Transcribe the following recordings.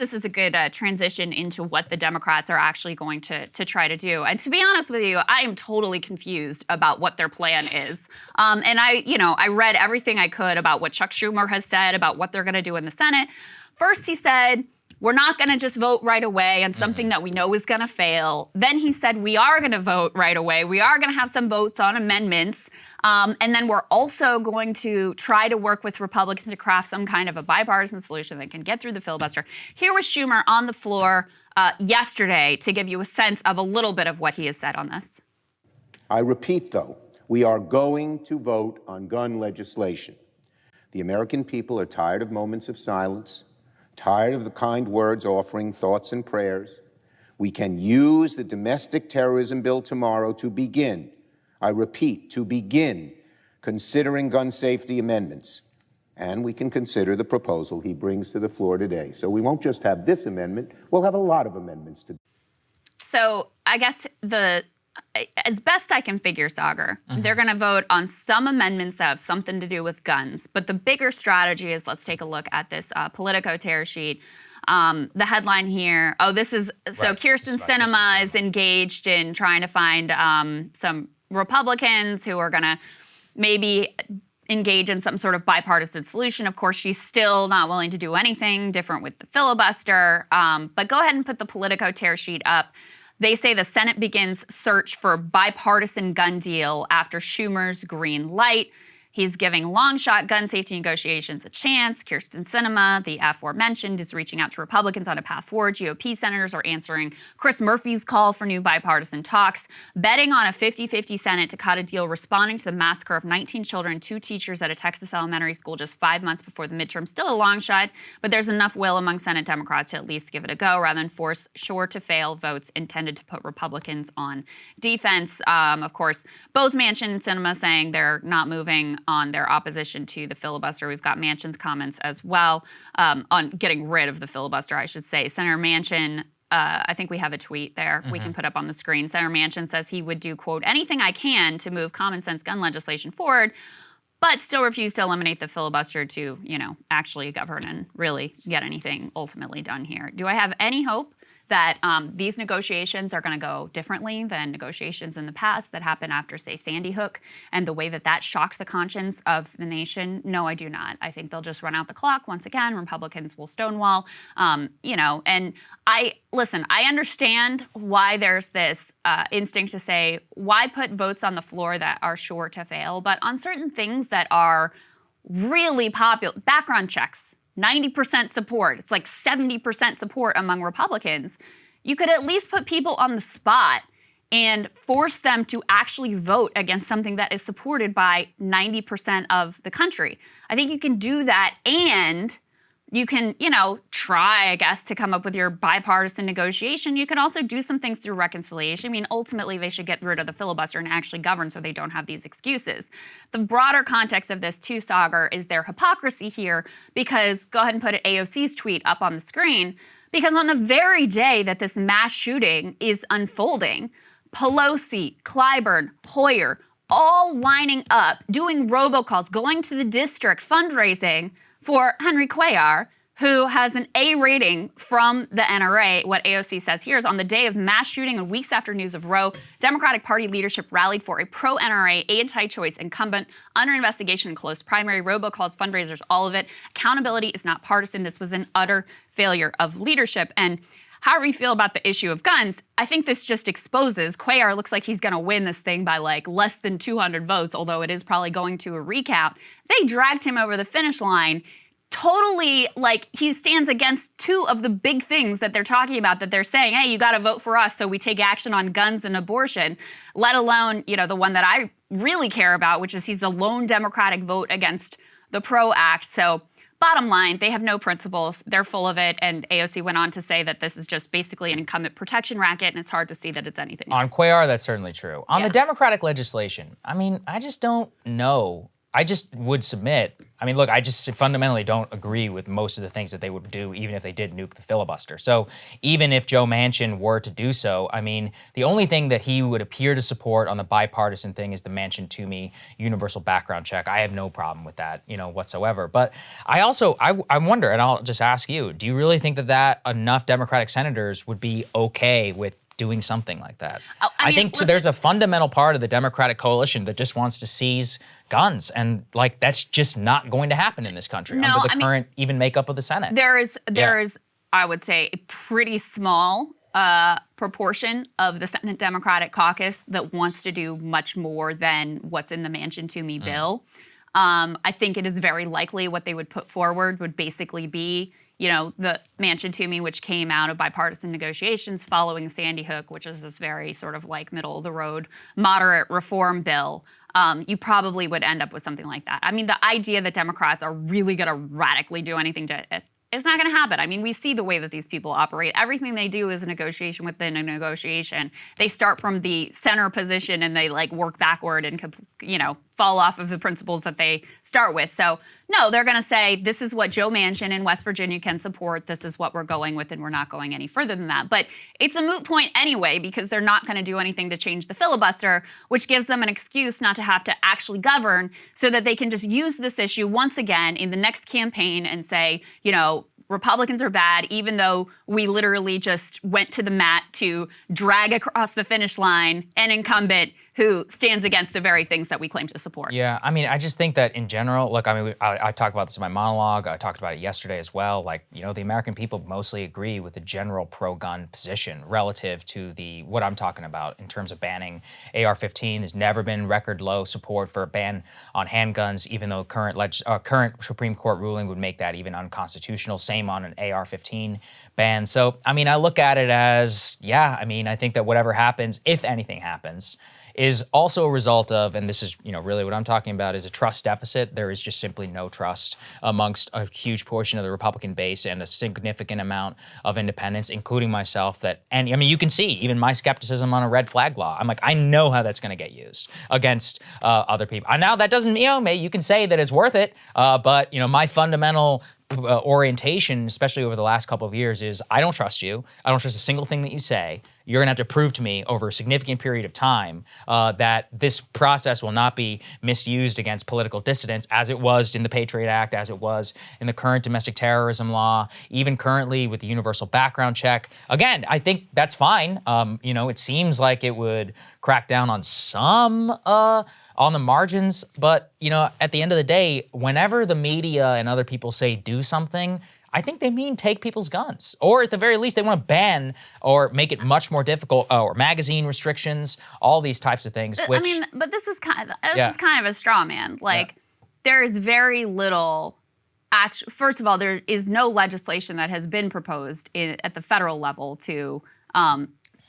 this is a good transition into what the Democrats are actually going to try to do. And to be honest with you, I am totally confused about what their plan is. And I read everything I could about what Chuck Schumer has said about what they're going to do in the Senate. First, he said, we're not going to just vote right away on something that we know is going to fail. Then he said, we are going to vote right away. We are going to have some votes on amendments. And then we're also going to try to work with Republicans to craft some kind of a bipartisan solution that can get through the filibuster. Here was Schumer on the floor yesterday to give you a sense of a little bit of what he has said on this. I repeat, though, we are going to vote on gun legislation. The American people are tired of moments of silence, tired of the kind words offering thoughts and prayers. We can use the domestic terrorism bill tomorrow to begin, I repeat, to begin considering gun safety amendments. And we can consider the proposal he brings to the floor today. So we won't just have this amendment, we'll have a lot of amendments to. So I guess as best I can figure, Saagar, they're going to vote on some amendments that have something to do with guns. But the bigger strategy is, let's take a look at this Politico tear sheet. The headline here, so Kyrsten Sinema is engaged in trying to find some Republicans who are going to maybe engage in some sort of bipartisan solution. Of course, she's still not willing to do anything different with the filibuster. But go ahead and put the Politico tear sheet up. They say the Senate begins search for bipartisan gun deal after Schumer's green light. He's giving long-shot gun safety negotiations a chance. Kyrsten Sinema, the aforementioned, is reaching out to Republicans on a path forward. GOP senators are answering Chris Murphy's call for new bipartisan talks, betting on a 50-50 Senate to cut a deal responding to the massacre of 19 children, 2 teachers at a Texas elementary school just 5 months before the midterm. Still a long shot, but there's enough will among Senate Democrats to at least give it a go rather than force sure-to-fail votes intended to put Republicans on defense. Of course, both Manchin and Sinema saying they're not moving on their opposition to the filibuster. We've got Manchin's comments as well on getting rid of the filibuster, I should say. Senator Manchin, I think we have a tweet there we can put up on the screen. Senator Manchin says he would do, quote, anything I can to move common sense gun legislation forward, but still refuse to eliminate the filibuster to, actually govern and really get anything ultimately done here. Do I have any hope that these negotiations are going to go differently than negotiations in the past that happened after, say, Sandy Hook and the way that that shocked the conscience of the nation? No, I do not. I think they'll just run out the clock once again. Republicans will stonewall, and I understand why there's this instinct to say, why put votes on the floor that are sure to fail? But on certain things that are really popular, background checks, 90% support. It's like 70% support among Republicans. You could at least put people on the spot and force them to actually vote against something that is supported by 90% of the country. I think you can do that, and you can, try, I guess, to come up with your bipartisan negotiation. You can also do some things through reconciliation. I mean, ultimately, they should get rid of the filibuster and actually govern so they don't have these excuses. The broader context of this, too, Saagar, is their hypocrisy here, because go ahead and put AOC's tweet up on the screen, because on the very day that this mass shooting is unfolding, Pelosi, Clyburn, Hoyer, all lining up, doing robocalls, going to the district, fundraising for Henry Cuellar, who has an A rating from the NRA. What AOC says here is, on the day of mass shooting and weeks after news of Roe, Democratic Party leadership rallied for a pro-NRA, anti-choice incumbent under investigation in close primary, robocalls, fundraisers, all of it. Accountability is not partisan. This was an utter failure of leadership. And however you feel about the issue of guns, I think this just exposes Cuellar looks like he's going to win this thing by like less than 200 votes, although it is probably going to a recount. They dragged him over the finish line. Totally, like, he stands against 2 of the big things that they're talking about, that they're saying, hey, you got to vote for us so we take action on guns and abortion, let alone, the one that I really care about, which is he's the lone Democratic vote against the PRO Act. So bottom line, they have no principles. They're full of it. And AOC went on to say that this is just basically an incumbent protection racket, and it's hard to see that it's anything on else. Cuellar, that's certainly true. On the Democratic legislation, I mean, I just don't know I just would submit, I mean, look, I just fundamentally don't agree with most of the things that they would do, even if they did nuke the filibuster. So even if Joe Manchin were to do so, I mean, the only thing that he would appear to support on the bipartisan thing is the Manchin-Toomey universal background check. I have no problem with that, whatsoever. But I wonder, and I'll just ask you, do you really think that enough Democratic senators would be okay with doing something like that? I think so. There's a fundamental part of the Democratic coalition that just wants to seize guns, and that's just not going to happen in this country under the current even makeup of the Senate. There is, I would say, a pretty small proportion of the Senate Democratic caucus that wants to do much more than what's in the Manchin-Toomey bill. I think it is very likely what they would put forward would basically be, the Manchin-Toomey, which came out of bipartisan negotiations following Sandy Hook, which is this very sort of middle of the road, moderate reform bill. You probably would end up with something like that. I mean, the idea that Democrats are really going to radically do anything to it's not going to happen. I mean, we see the way that these people operate. Everything they do is a negotiation within a negotiation. They start from the center position and they work backward and, fall off of the principles that they start with. So no, they're going to say, this is what Joe Manchin in West Virginia can support. This is what we're going with, and we're not going any further than that. But it's a moot point anyway, because they're not going to do anything to change the filibuster, which gives them an excuse not to have to actually govern, so that they can just use this issue once again in the next campaign and say, Republicans are bad, even though we literally just went to the mat to drag across the finish line an incumbent who stands against the very things that we claim to support. Yeah, I mean, I just think that in general, look, I mean, I talked about this in my monologue. I talked about it yesterday as well. The American people mostly agree with the general pro-gun position relative to what I'm talking about in terms of banning AR-15. There's never been record low support for a ban on handguns, even though current Supreme Court ruling would make that even unconstitutional. Same on an AR-15 ban. So, I mean, I look at it as, I think that whatever happens, if anything happens, is also a result of, and this is, really what I'm talking about, is a trust deficit. There is just simply no trust amongst a huge portion of the Republican base and a significant amount of independents, including myself, you can see even my skepticism on a red flag law. I'm I know how that's going to get used against other people. Now that doesn't, you can say that it's worth it, but, my fundamental orientation, especially over the last couple of years, is I don't trust you. I don't trust a single thing that you say. You're going to have to prove to me over a significant period of time that this process will not be misused against political dissidents, as it was in the Patriot Act, as it was in the current domestic terrorism law, even currently with the universal background check. Again, I think that's fine. It seems like it would crack down on some on the margins, but at the end of the day, whenever the media and other people say do something, I think they mean take people's guns, or at the very least, they want to ban or make it much more difficult, or magazine restrictions, all these types of things. But this is kind of a straw man. There is very little. First of all, there is no legislation that has been proposed at the federal level to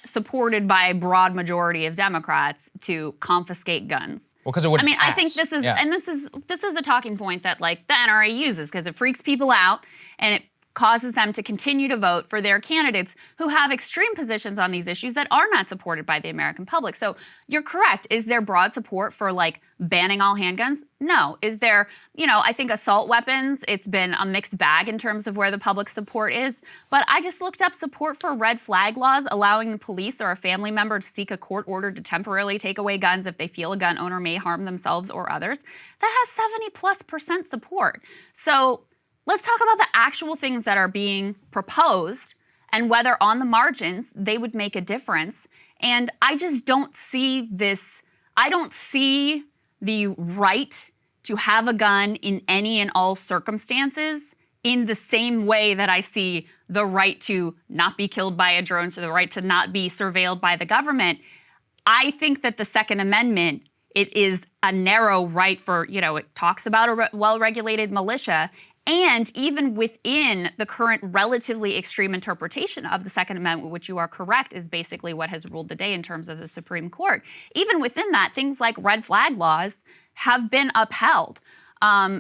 supported by a broad majority of Democrats to confiscate guns. Well, because it wouldn't pass. I think this is, and this is the talking point that the NRA uses, because it freaks people out and it causes them to continue to vote for their candidates who have extreme positions on these issues that are not supported by the American public. So you're correct. Is there broad support for banning all handguns? No. Is there, I think assault weapons, it's been a mixed bag in terms of where the public support is. But I just looked up support for red flag laws, allowing the police or a family member to seek a court order to temporarily take away guns if they feel a gun owner may harm themselves or others. That has 70+% support. So let's talk about the actual things that are being proposed and whether on the margins they would make a difference. And I just don't see this. I don't see the right to have a gun in any and all circumstances in the same way that I see the right to not be killed by a drone, so the right to not be surveilled by the government. I think that the Second Amendment, it is a narrow right for, it talks about a well-regulated militia. And even within the current relatively extreme interpretation of the Second Amendment, which you are correct is basically what has ruled the day in terms of the Supreme Court, even within that, things like red flag laws have been upheld.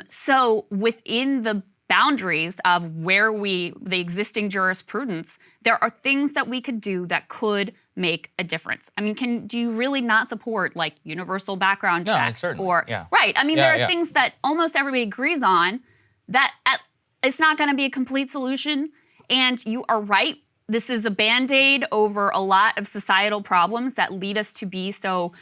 So within the boundaries of where the existing jurisprudence, there are things that we could do that could make a difference. I mean, do you really not support like universal background checks? Certainly, or yeah. Right. I mean, there are things that almost everybody agrees on that it's not going to be a complete solution. And you are right. This is a Band-Aid over a lot of societal problems that lead us to be so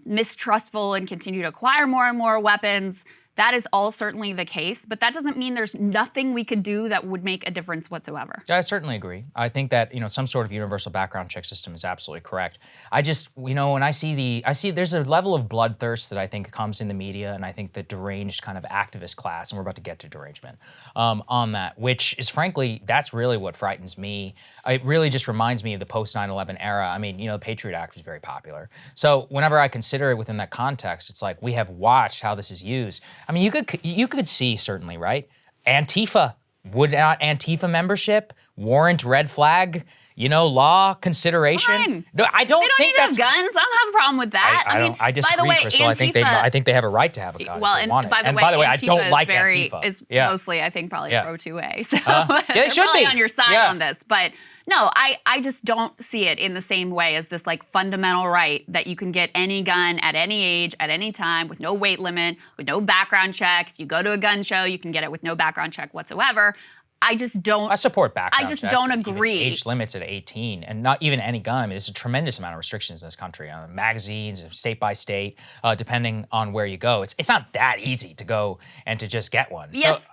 mistrustful and continue to acquire more and more weapons. That is all certainly the case, but that doesn't mean there's nothing we could do that would make a difference whatsoever. I certainly agree. I think that, some sort of universal background check system is absolutely correct. I just, when I see there's a level of bloodthirst that I think comes in the media, and I think the deranged kind of activist class, and we're about to get to derangement, on that, which is frankly, that's really what frightens me. It really just reminds me of the post 9/11 era. I mean, the Patriot Act was very popular. So whenever I consider it within that context, it's like we have watched how this is used. I mean, you could see certainly, right? Antifa, would not Antifa membership warrant red flag, law consideration? Fine. No, I don't think need that's to have guns. I don't have a problem with that. I disagree, by the way, Crystal. Antifa, I think they have a right to have a gun. Well, if they want it. by the way, I don't like Antifa. Is Yeah. mostly, I think, probably pro 2A. So yeah, they they're should probably be on your side Yeah. on this. But no, I just don't see it in the same way as this like fundamental right that you can get any gun at any age, at any time, with no weight limit, with no background check. If you go to a gun show, you can get it with no background check whatsoever. I just don't. I support background I just checks don't and even agree. age limits at 18, and not even any gun. I mean, there's a tremendous amount of restrictions in this country on magazines, state by state, depending on where you go. It's not that easy to go and to just get one. Yes.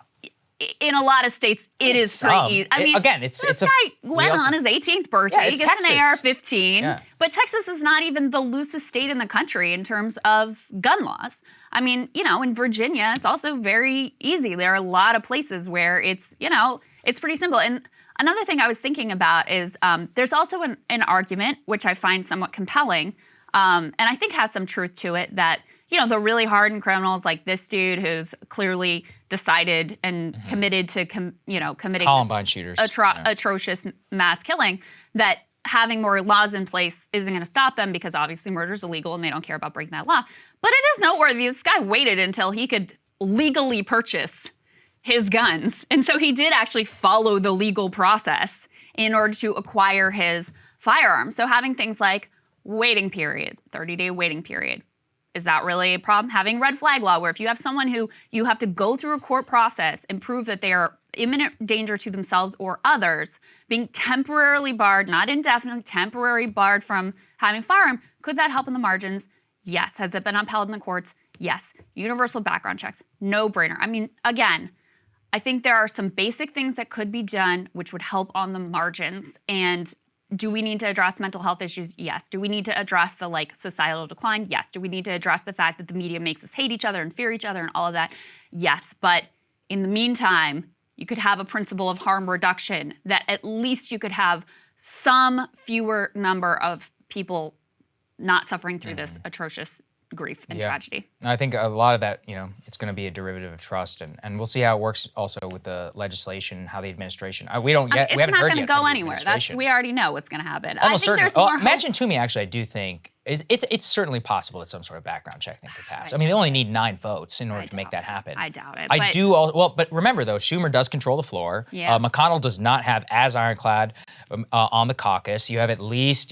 In a lot of states, it is pretty easy. I mean, again, this guy went on his 18th birthday. Yeah, he gets Texas. an AR-15. Yeah. But Texas is not even the loosest state in the country in terms of gun laws. I mean, in Virginia, it's also very easy. There are a lot of places where it's pretty simple. And another thing I was thinking about is there's also an argument, which I find somewhat compelling, and I think has some truth to it, that the really hardened criminals like this dude who's clearly decided and committed to committing Columbine shooters, atrocious mass killing, that having more laws in place isn't going to stop them because obviously murder is illegal and they don't care about breaking that law. But it is noteworthy this guy waited until he could legally purchase his guns. And so he did actually follow the legal process in order to acquire his firearms. So having things like waiting periods, 30-day waiting period, is that really a problem? Having red flag law, where if you have someone who you have to go through a court process and prove that they are imminent danger to themselves or others, being temporarily barred, not indefinitely, temporarily barred from having a firearm, could that help in the margins? Yes. Has it been upheld in the courts? Yes. Universal background checks, no brainer. I mean, again, I think there are some basic things that could be done which would help on the margins. And do we need to address mental health issues? Yes. Do we need to address the societal decline? Yes. Do we need to address the fact that the media makes us hate each other and fear each other and all of that? Yes. But in the meantime, you could have a principle of harm reduction that at least you could have some fewer number of people not suffering through this atrocious grief and tragedy. I think a lot of that, it's going to be a derivative of trust, and we'll see how it works also with the legislation, how the administration. We haven't heard yet. It's not going to go anywhere. We already know what's going to happen. Almost I think there's certainly. more hope. Mention to me, actually, I do think it's certainly possible that some sort of background check thing could pass. I mean, they only need 9 votes in order to make that happen. I doubt it. But remember though, Schumer does control the floor. Yeah. McConnell does not have as ironclad on the caucus. You have at least,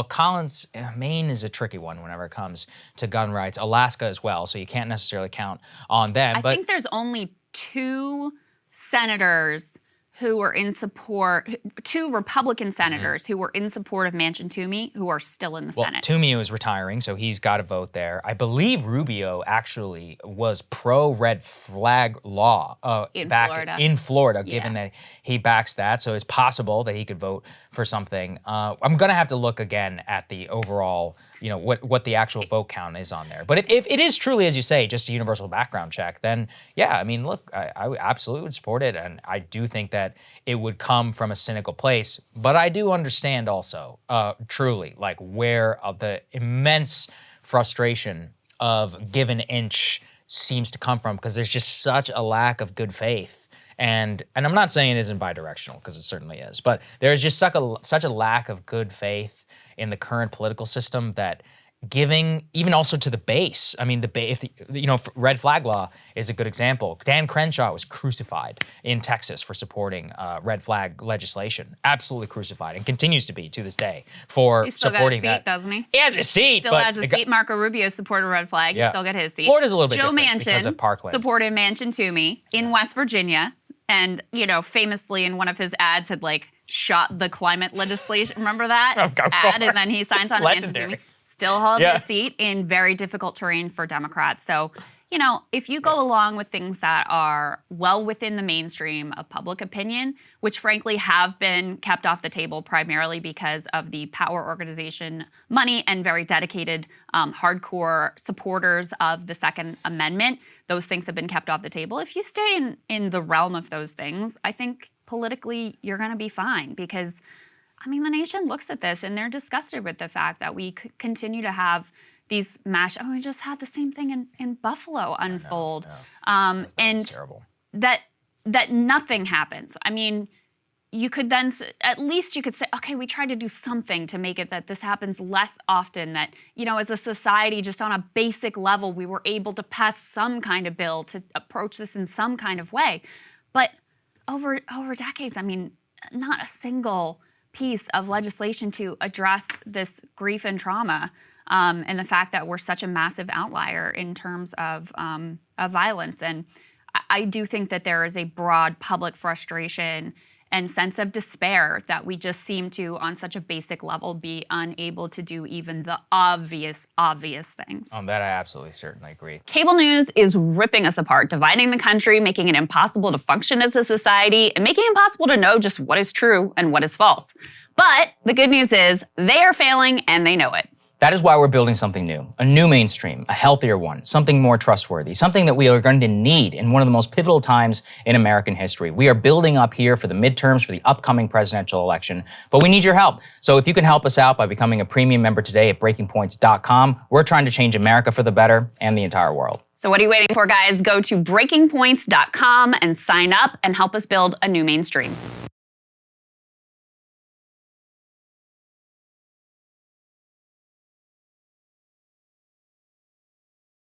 Collins, Maine is a tricky one whenever it comes to gun rights. Alaska as well, so you can't necessarily count on them. I think there's only 2 senators who were in support, 2 Republican senators who were in support of Manchin-Toomey who are still in the Senate. Toomey is retiring, so he's got to vote there. I believe Rubio actually was pro-red flag law in Florida, given that he backs that. So it's possible that he could vote for something. I'm going to have to look again at the overall, what the actual vote count is on there. But if it is truly, as you say, just a universal background check, then yeah, I mean, look, I absolutely would support it. And I do think that it would come from a cynical place. But I do understand also, truly, where the immense frustration of give an inch seems to come from, because there's just such a lack of good faith. And I'm not saying it isn't bidirectional, because it certainly is, but there's just such a lack of good faith in the current political system that giving even also to the base. I mean, red flag law is a good example. Dan Crenshaw was crucified in Texas for supporting red flag legislation. Absolutely crucified, and continues to be to this day for supporting that. He still got a seat, doesn't he? He has a seat. Still has a seat. Marco Rubio supported red flag. Yeah. He still got his seat. Florida's a little bit Joe different because of Manchin Parkland. supported Manchin Toomey in West Virginia, and famously in one of his ads had shot the climate legislation. Remember that ad? And then he signs on Manchin Toomey. Still holds his seat in very difficult terrain for Democrats. So, if you go along with things that are well within the mainstream of public opinion, which frankly have been kept off the table primarily because of the power organization money and very dedicated hardcore supporters of the Second Amendment, those things have been kept off the table. If you stay in the realm of those things, I think politically you're going to be fine, because the nation looks at this and they're disgusted with the fact that we continue to have these we just had the same thing in Buffalo unfold. That was terrible. That nothing happens. You could then, at least you could say, okay, we tried to do something to make it that this happens less often, that, as a society, just on a basic level, we were able to pass some kind of bill to approach this in some kind of way. But over decades, not a single piece of legislation to address this grief and trauma, and the fact that we're such a massive outlier in terms of violence. And I do think that there is a broad public frustration and sense of despair that we just seem to, on such a basic level, be unable to do even the obvious things. On that, I absolutely certainly agree. Cable news is ripping us apart, dividing the country, making it impossible to function as a society, and making it impossible to know just what is true and what is false. But the good news is they are failing and they know it. That is why we're building something new, a new mainstream, a healthier one, something more trustworthy, something that we are going to need in one of the most pivotal times in American history. We are building up here for the midterms, for the upcoming presidential election, but we need your help. So if you can help us out by becoming a premium member today at breakingpoints.com, we're trying to change America for the better and the entire world. So what are you waiting for, guys? Go to breakingpoints.com and sign up and help us build a new mainstream.